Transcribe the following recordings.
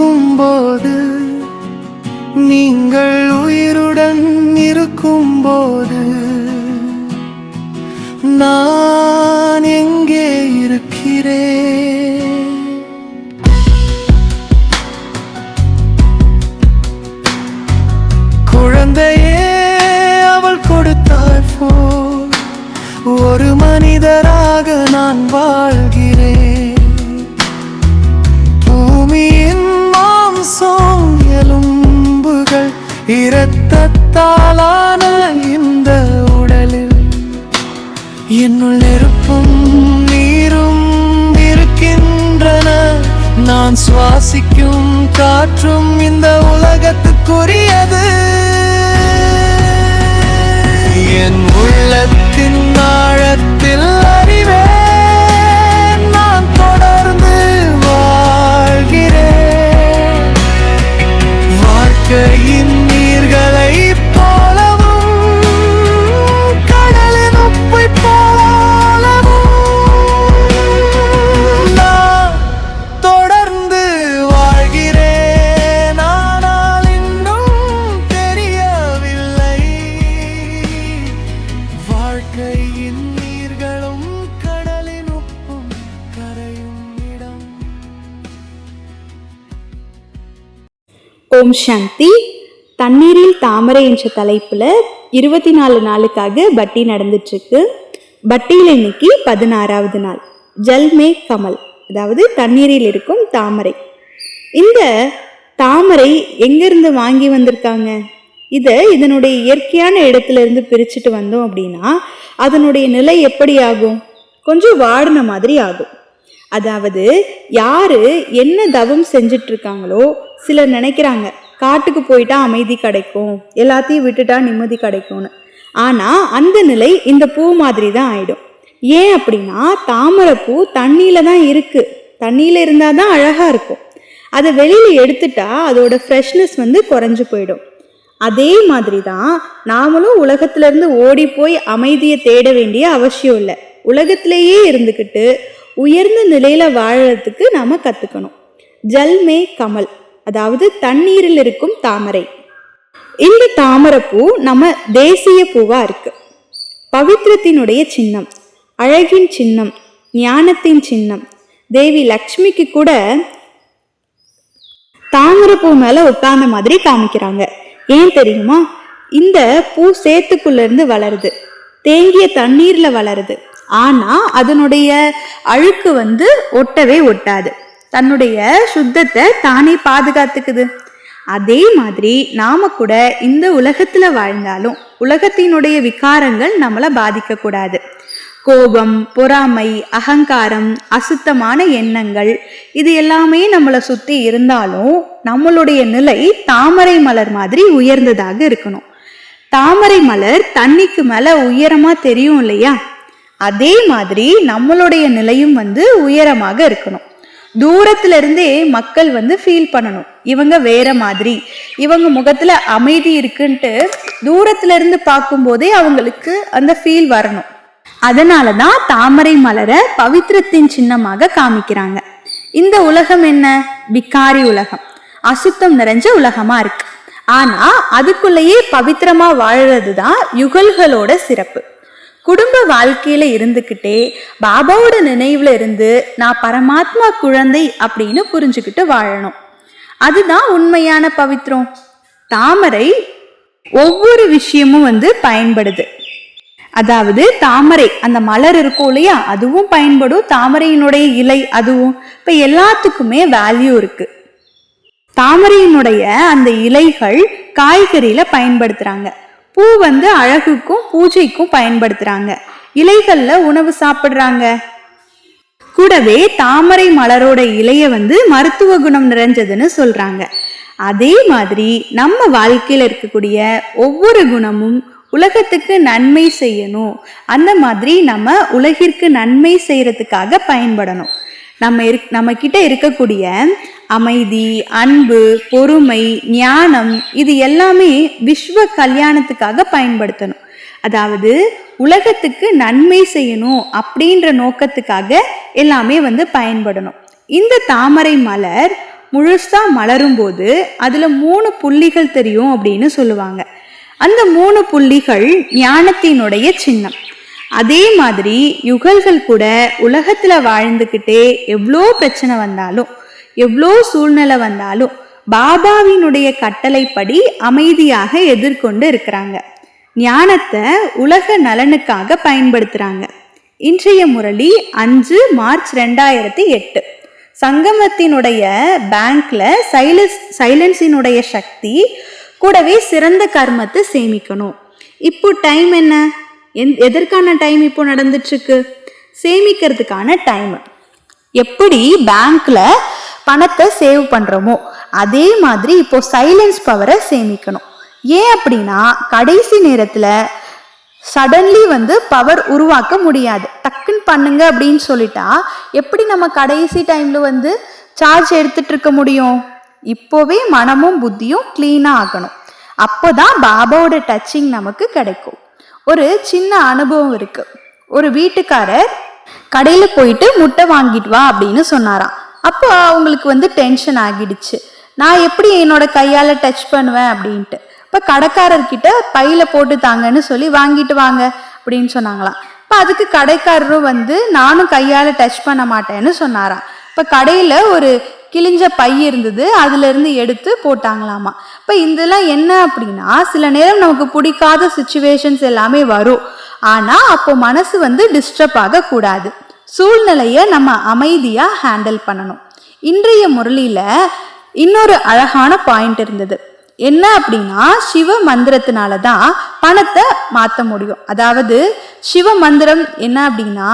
இருக்கும்போது, நீங்கள் உயிருடன் இருக்கும்போது நான் எங்கே இருக்கிறேன்? குழந்தையே அவள் கொடுத்தாள் போல் ஒரு மனிதராக நான் வாழ்கிறேன். பூமியின் மாம்சம் எலும்புகள் இரத்தத்தாலான இந்த உடலில் என்னுள் நெருப்பும் நீரும் இருக்கின்றன. நான் சுவாசிக்கும் காற்றும் இந்த உலகத்துக்குரியது. என் உள்ளத்தின் ஆழத்தில் அறிவேன், நான் தொடர்ந்து வாழ்கிறேன். வாழ்க்கையின் நீர்களை போலவும் கடலின் உப்பை போலவும் நான் தொடர்ந்து வாழ்கிறேன். ஆனால் இன்னும் தெரியவில்லை வாழ்க்கையின் நீர்களும் கடலின் உப்பும் கரையும் இடம். ஓம் சாந்தி. தண்ணீரில் தாமரை என்ற தலைப்புல 24 நாளுக்காக பட்டி நடந்துட்டு இருக்கு. பட்டியில் இன்னைக்கு 16வது நாள். ஜல்மே கமல், அதாவது தண்ணீரில் இருக்கும் தாமரை. இந்த தாமரை எங்கிருந்து வாங்கி வந்திருக்காங்க? இதனுடைய இயற்கையான இடத்துல இருந்து பிரிச்சுட்டு வந்தோம் அப்படின்னா அதனுடைய நிலை எப்படி ஆகும்? கொஞ்சம் வாடின மாதிரி ஆகும். அதாவது யாரு என்ன தவம் செஞ்சுட்டு இருக்காங்களோ, சிலர் நினைக்கிறாங்க காட்டுக்கு போயிட்டா அமைதி கிடைக்கும், எல்லாத்தையும் விட்டுட்டா நிம்மதி கிடைக்கும்னு. ஆனா அந்த நிலை இந்த பூ மாதிரி தான் ஆயிடும். ஏன் அப்படின்னா தாமரை பூ தண்ணியில தான் இருக்கு. தண்ணியில இருந்தாதான் அழகா இருக்கும். அதை வெளியில எடுத்துட்டா அதோட ஃப்ரெஷ்னஸ் குறைஞ்சு போயிடும். அதே மாதிரி தான் நாமளும் உலகத்துல இருந்து ஓடி போய் அமைதியை தேட வேண்டிய அவசியம் இல்லை. உலகத்திலேயே இருந்துக்கிட்டு உயர்ந்த நிலையில வாழறதுக்கு நாம கத்துக்கணும். ஜல்மே கமல், அதாவது தண்ணீரில் இருக்கும் தாமரை. இந்த தாமரைப்பூ நம்ம தேசிய பூவா இருக்கு. பவித்திரத்தினுடைய சின்னம், அழகின் சின்னம், ஞானத்தின் சின்னம். தேவி லக்ஷ்மிக்கு கூட தாமரைப்பூ மேல உட்கார்ந்த மாதிரி காமிக்கிறாங்க. ஏன் தெரியுமா? இந்த பூ சேத்துக்குள்ள இருந்து வளருது, தேங்கிய தண்ணீர்ல வளருது. ஆனா அதனுடைய அழுக்கு ஒட்டவே ஒட்டாது. தன்னுடைய சுத்தத்தை தானே பாதுகாத்துக்குது. அதே மாதிரி நாம கூட இந்த உலகத்துல வாழ்ந்தாலும் உலகத்தினுடைய விகாரங்கள் நம்மளை பாதிக்க கூடாது. கோபம், பொறாமை, அகங்காரம், அசுத்தமான எண்ணங்கள், இது எல்லாமே நம்மளை சுத்தி இருந்தாலும் நம்மளுடைய நிலை தாமரை மலர் மாதிரி உயர்ந்ததாக இருக்கணும். தாமரை மலர் தண்ணிக்கு மேல உயரமா தெரியும் இல்லையா? அதே மாதிரி நம்மளுடைய நிலையும் உயரமாக இருக்கணும். தூரத்துல இருந்தே மக்கள் ஃபீல் பண்ணணும், இவங்க வேற மாதிரி, இவங்க முகத்துல அமைதி இருக்குன்ட்டு தூரத்துல இருந்து பார்க்கும் போதே அவங்களுக்கு அந்த ஃபீல் வரணும். அதனாலதான் தாமரை மலரை பவித்திரத்தின் சின்னமாக காமிக்கிறாங்க. இந்த உலகம் என்ன? விகாரி உலகம், அசுத்தம் நிறைஞ்ச உலகமா இருக்கு. ஆனா அதுக்குள்ளேயே பவித்திரமா வாழறதுதான் யுகல்களோட சிறப்பு. குடும்ப வாழ்க்கையில இருந்துக்கிட்டே பாபாவோட நினைவுல இருந்து நான் பரமாத்மா குழந்தை அப்படின்னு புரிஞ்சுக்கிட்டு வாழணும். அதுதான் உண்மையான பவித்திரம். தாமரை ஒவ்வொரு விஷயமும் பயன்படுது. அதாவது தாமரை அந்த மலர் இருக்கும் இல்லையா, அதுவும் பயன்படும். தாமரையினுடைய இலை, அதுவும். இப்ப எல்லாத்துக்குமே வேல்யூ இருக்கு. தாமரையினுடைய அந்த இலைகள் காய்கறியில பயன்படுத்துறாங்க. பூ அழகுக்கும் பூஜைக்கும் பயன்படுத்துறாங்க. இலைகள்ல உணவு சாப்பிடுறாங்க. கூடவே தாமரை மலரோட இலைய மருத்துவ குணம் நிறைஞ்சதுன்னு சொல்றாங்க. அதே மாதிரி நம்ம வாழ்க்கையில இருக்கக்கூடிய ஒவ்வொரு குணமும் உலகத்துக்கு நன்மை செய்யணும். அந்த மாதிரி நம்ம உலகிற்கு நன்மை செய்யறதுக்காக பயன்படணும். நம்ம கிட்ட இருக்கக்கூடிய அமைதி, அன்பு, பொறுமை, ஞானம், இது எல்லாமே விஸ்வ கல்யாணத்துக்காக பயன்படுத்தணும். அதாவது உலகத்துக்கு நன்மை செய்யணும் அப்படின்ற நோக்கத்துக்காக எல்லாமே பயன்படணும். இந்த தாமரை மலர் முழுசா மலரும் போது அதுல 3 புள்ளிகள் தெரியும் அப்படின்னு சொல்லுவாங்க. அந்த 3 புள்ளிகள் ஞானத்தினுடைய சின்னம். அதே மாதிரி யுகல்கள் கூட உலகத்துல வாழ்ந்துக்கிட்டே எவ்வளோ பிரச்சனை வந்தாலும் எவ்வளோ சூழ்நிலை வந்தாலும் பாபாவினுடைய கட்டளைப்படி அமைதியாக எதிர்கொண்டு இருக்கிறாங்க. ஞானத்தை உலக நலனுக்காக பயன்படுத்துறாங்க. இன்றைய முரளி 5 மார்ச் 2008. சங்கமத்தினுடைய பேங்க்ல சைலன்ஸினுடைய சக்தி கூடவே சிறந்த கர்மத்தை சேமிக்கணும். இப்போ டைம் என்ன? எதற்கான டைம் இப்போ நடந்துட்டு இருக்கு? சேமிக்கிறதுக்கான டைம். எப்படி பேங்க்ல பணத்தை சேவ் பண்றோமோ அதே மாதிரி இப்போ சைலன்ஸ் பவரை சேமிக்கணும். ஏன் அப்படின்னா கடைசி நேரத்துல சடன்லி பவர் உருவாக்க முடியாது. டக்குன்னு பண்ணுங்க அப்படின்னு சொல்லிட்டா எப்படி நம்ம கடைசி டைம்ல சார்ஜ் எடுத்துட்டு இருக்க முடியும்? இப்போவே மனமும் புத்தியும் கிளீனா ஆகணும். அப்போதான் பாபாவோட டச்சிங் நமக்கு கிடைக்கும். ஒரு சின்ன அனுபவம் இருக்கு. ஒரு வீட்டுக்காரர் கடையில போயிட்டு முட்டை வாங்கிட்டு வா அப்படின்னு சொன்னாராம். அப்போ அவங்களுக்கு டென்ஷன் ஆகிடுச்சு. நான் எப்படி என்னோட கையால டச் பண்ணுவேன் அப்படின்ட்டு. இப்போ கடைக்காரர்கிட்ட பையில போட்டு தாங்கன்னு சொல்லி வாங்கிட்டு வாங்க அப்படின்னு சொன்னாங்களாம். இப்போ அதுக்கு கடைக்காரரும் நானும் கையால டச் பண்ண மாட்டேன்னு சொன்னாராம். இப்போ கடையில ஒரு கிழிஞ்ச பை இருந்தது, அதுல இருந்து எடுத்து போட்டாங்களாமா. இப்போ இதெல்லாம் என்ன அப்படின்னா, சில நேரம் நமக்கு பிடிக்காத சுச்சுவேஷன்ஸ் எல்லாமே வரும். ஆனா அப்போ மனசு டிஸ்டர்ப் ஆக கூடாது. சூழ்நிலைய நம்ம அமைதியா ஹேண்டில் பண்ணணும். இன்றைய முரளியில இன்னொரு அழகான பாயிண்ட் இருந்தது. என்ன அப்படின்னா, சிவ மந்திரத்தினால தான் பணத்தை மாற்ற முடியும். அதாவது சிவ மந்திரம் என்ன அப்படின்னா,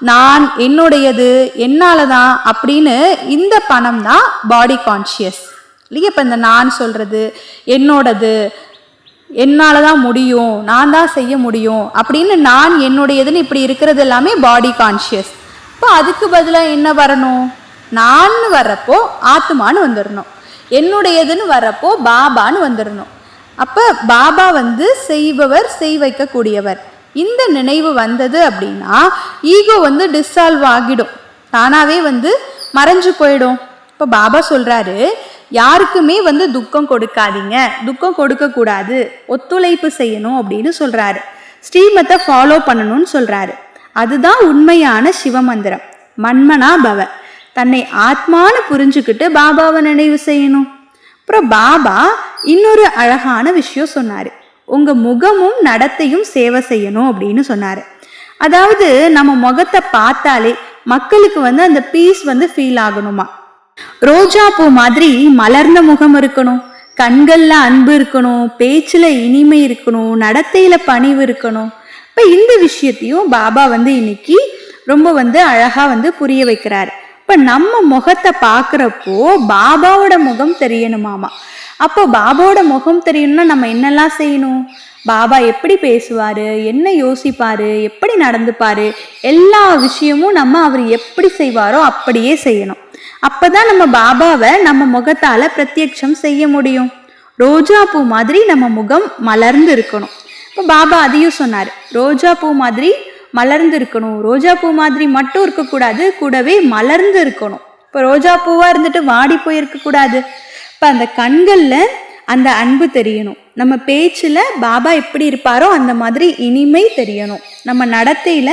நான் என்னுடையது என்னாலதான் அப்படின்னு இந்த பணம் தான் பாடி கான்சியஸ் இல்லையா? இப்போ இந்த நான் சொல்றது என்னோடது, என்னாலதான் முடியும், நான் தான் செய்ய முடியும் அப்படின்னு நான் என்னுடையதுன்னு இப்படி இருக்கிறது எல்லாமே பாடி கான்சியஸ். இப்போ அதுக்கு பதிலாக என்ன வரணும்? நான் வர்றப்போ ஆத்மான்னு வந்துடணும், என்னுடையதுன்னு வர்றப்போ பாபான்னு வந்துடணும். அப்போ பாபா செய்பவர், செய் வைக்கக்கூடியவர். இந்த நினைவு வந்தது அப்படின்னா ஈகோ டிசால்வ் ஆகிடும், தானாவே மறைஞ்சு போயிடும். இப்போ பாபா சொல்றாரு, யாருக்குமே துக்கம் கொடுக்காதீங்க, துக்கம் கொடுக்க கூடாது, ஒத்துழைப்பு செய்யணும் அப்படின்னு சொல்றாரு. ஸ்ரீமத்தை ஃபாலோ பண்ணணும்னு சொல்றாரு. அதுதான் உண்மையான சிவமந்திரம். மன்மனா பவ, தன்னை ஆத்மான்னு புரிஞ்சுக்கிட்டு பாபாவை நினைவு செய்யணும். அப்புறம் பாபா இன்னொரு அழகான விஷயம் சொன்னாரு. உங்க முகமும் நடத்தையும் சேவை செய்யணும் அப்படின்னு சொன்னாரு. அதாவது நம்ம முகத்தை பார்த்தாலே மக்களுக்கு அந்த பீஸ் ஃபீல் ஆகணுமா. ரோஜா பூ மாதிரி மலர்ந்த முகம் இருக்கணும், கண்கள்ல அன்பு இருக்கணும், பேச்சுல இனிமை இருக்கணும், நடத்தையில பணிவு இருக்கணும். இப்ப இந்த விஷயத்தையும் பாபா இன்னைக்கு ரொம்ப அழகா புரிய வைக்கிறாரு. இப்ப நம்ம முகத்தை பாக்குறப்போ பாபாவோட முகம் தெரியணுமாமா. அப்போ பாபாவோட முகம் தெரியணும்னா நம்ம என்னெல்லாம் செய்யணும்? பாபா எப்படி பேசுவாரு, என்ன யோசிப்பாரு, எப்படி நடந்துப்பாரு, எல்லா விஷயமும் நம்ம அவர் எப்படி செய்வாரோ அப்படியே செய்யணும். அப்பதான் நம்ம பாபாவை நம்ம முகத்தால பிரத்யட்சம் செய்ய முடியும். ரோஜா பூ மாதிரி நம்ம முகம் மலர்ந்து இருக்கணும். இப்போ பாபா அதையும் சொன்னாரு, ரோஜா பூ மாதிரி மலர்ந்து இருக்கணும். ரோஜா பூ மாதிரி மட்டும் இருக்கக்கூடாது, கூடவே மலர்ந்து இருக்கணும். இப்போ ரோஜா பூவா இருந்துட்டு வாடி போயிருக்க கூடாது. இப்போ அந்த கண்கள்ல அந்த அன்பு தெரியணும், நம்ம பேச்சுல பாபா எப்படி இருப்பாரோ அந்த மாதிரி இனிமை தெரியணும், நம்ம நடத்தையில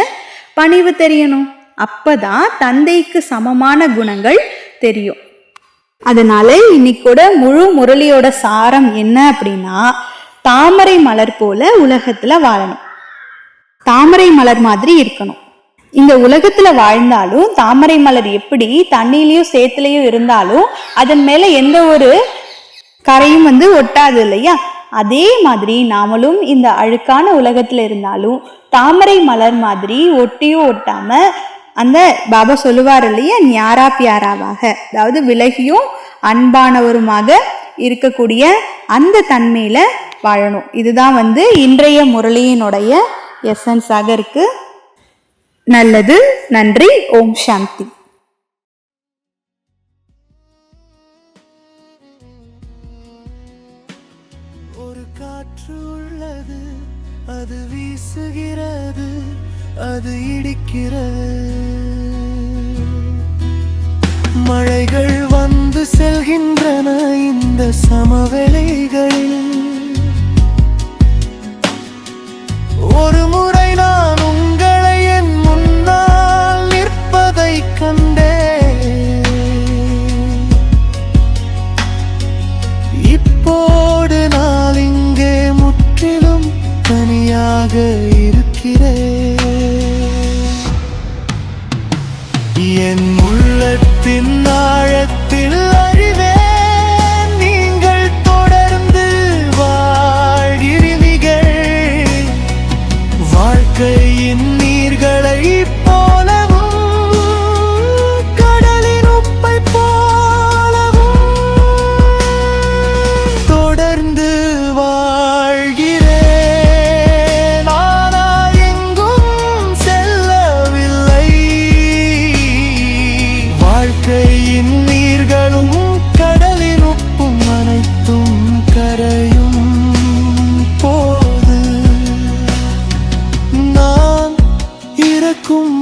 பணிவு தெரியணும். அப்பதான் தந்தைக்கு சமமான குணங்கள் தெரியும். அதனால இன்னைக்கூட முழு முரளியோட சாரம் என்ன அப்படின்னா, தாமரை மலர் போல உலகத்துல வாழணும், தாமரை மலர் மாதிரி இருக்கணும். இந்த உலகத்துல வாழ்ந்தாலும் தாமரை மலர் எப்படி தண்ணியிலையும் சேத்துலையும் இருந்தாலும் அதன் மேல எந்த ஒரு கரையும் ஒட்டாது இல்லையா? அதே மாதிரி நாமளும் இந்த அழுக்கான உலகத்துல இருந்தாலும் தாமரை மலர் மாதிரி ஒட்டியும் ஒட்டாம அந்த பாபா சொல்லுவார் இல்லையா, ஞாரா பியாராவாக, அதாவது விலகியும் அன்பானவருமாக இருக்கக்கூடிய அந்த தன்மையில வாழணும். இதுதான் இன்றைய முரளியினுடைய எசன்ஸாக இருக்கு. நல்லது, நன்றி, ஓம் சாந்தி. ஒரு காற்று உள்ளது, அது வீசுகிறது, அது இடிக்கிறது. மழைகள் வந்து செல்கின்றன இந்த சமவெளிகளில். ஒரு முறை நான் உங்களை என் முன்னால் நிற்பதை கண்டேன். இப்போது நான் இங்கே முற்றிலும் தனியாக இருக்கிறேன். என் உள்ளத்தின் ஆழத்தில் அறிவேன் நீங்கள் தொடர்ந்து வாழ்கிறீர்கள். வாழ்க்கையின் நீர்களை போலவும் கடலின் உப்பை போலவும் தொடர்ந்து வாழ்கிறேன். ஆனால் எங்கும் செல்லவில்லை. வாழ்க்கையின் நீர்களும் கடலின் உப்பும் அனைத்தும் கரையும் போது நான் இறக்கும்